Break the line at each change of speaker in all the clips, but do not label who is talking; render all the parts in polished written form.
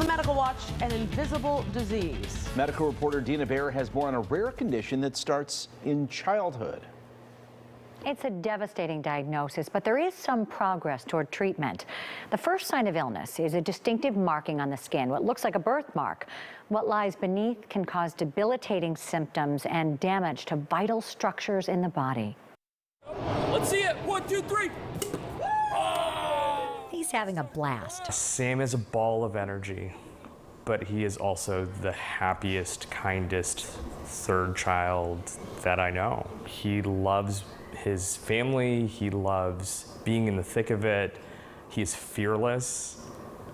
On Medical Watch, an invisible disease.
Medical reporter Dina Bear has more on a rare condition that starts in childhood.
It's a devastating diagnosis, but there is some progress toward treatment. The first sign of illness is a distinctive marking on the skin, what looks like a birthmark. What lies beneath can cause debilitating symptoms and damage to vital structures in the body.
Let's see it. 1, 2, 3.
He's having a blast.
Sam is a ball of energy, but he is also the happiest, kindest third child that I know. He loves his family, he loves being in the thick of it, he is fearless,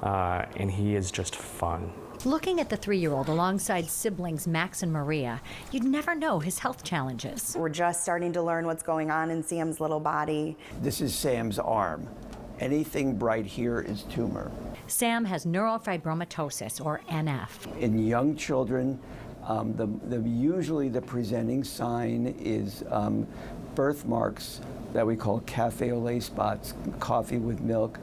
and he is just fun.
Looking at the 3-year-old alongside siblings Max and Maria, you'd never know his health challenges.
We're just starting to learn what's going on in Sam's little body.
This is Sam's arm. Anything bright here is tumor.
Sam has neurofibromatosis, or NF.
In young children, usually the presenting sign is birthmarks that we call cafe au lait spots, coffee with milk.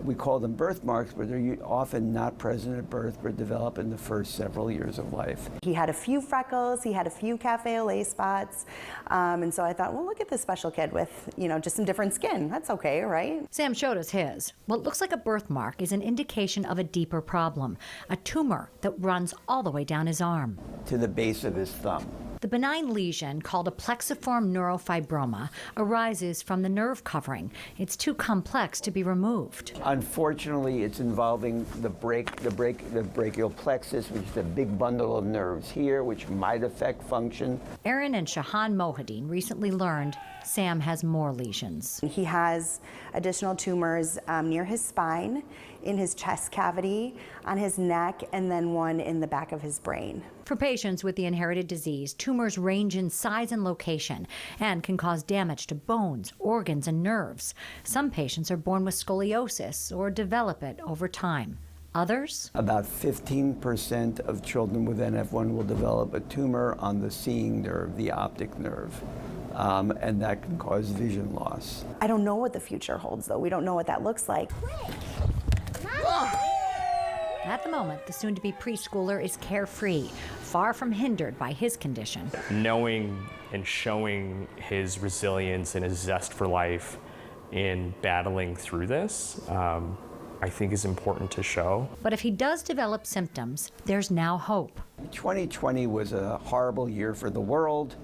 We call them birthmarks, but they're often not present at birth, but develop in the first several years of life.
He had a few freckles, he had a few cafe au lait spots, and so I thought, well, look at this special kid with, just some different skin. That's okay, right?
Sam showed us his. What looks like a birthmark is an indication of a deeper problem, a tumor that runs all the way down his arm.
To the base of his thumb.
The benign lesion, called a plexiform neurofibroma, arises from the nerve covering. It's too complex to be removed.
Unfortunately, it's involving the brachial plexus, which is a big bundle of nerves here, which might affect function.
Aaron and Shahan Mohadeen recently learned Sam has more lesions.
He has additional tumors near his spine, in his chest cavity, on his neck, and then one in the back of his brain.
For patients with the inherited disease, tumors range in size and location and can cause damage to bones, organs, and nerves. Some patients are born with scoliosis or develop it over time. Others?
About 15% of children with NF1 will develop a tumor on the seeing nerve, the optic nerve. And that can cause vision loss.
I don't know what the future holds, though. We don't know what that looks like.
At the moment, the soon-to-be preschooler is carefree, far from hindered by his condition.
Knowing and showing his resilience and his zest for life in battling through this, I think is important to show.
But if he does develop symptoms, there's now hope.
2020 was a horrible year for the world.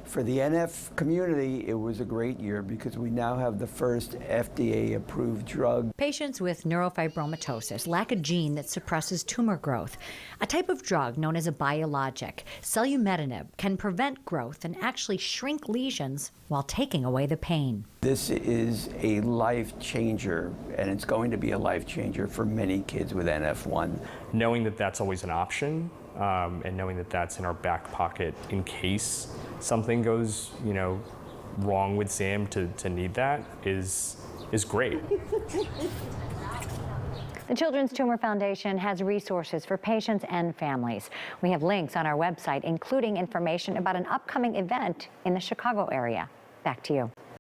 For the NF community, it was a great year because we now have the first FDA-approved drug.
Patients with neurofibromatosis lack a gene that suppresses tumor growth. A type of drug known as a biologic, selumetinib, can prevent growth and actually shrink lesions while taking away the pain.
This is a life changer, and it's going to be a life changer for many kids with NF1.
Knowing that that's always an option, and knowing that that's in our back pocket in case something goes, wrong with Sam to need that is great.
The Children's Tumor Foundation has resources for patients and families. We have links on our website, including information about an upcoming event in the Chicago area. Back to you.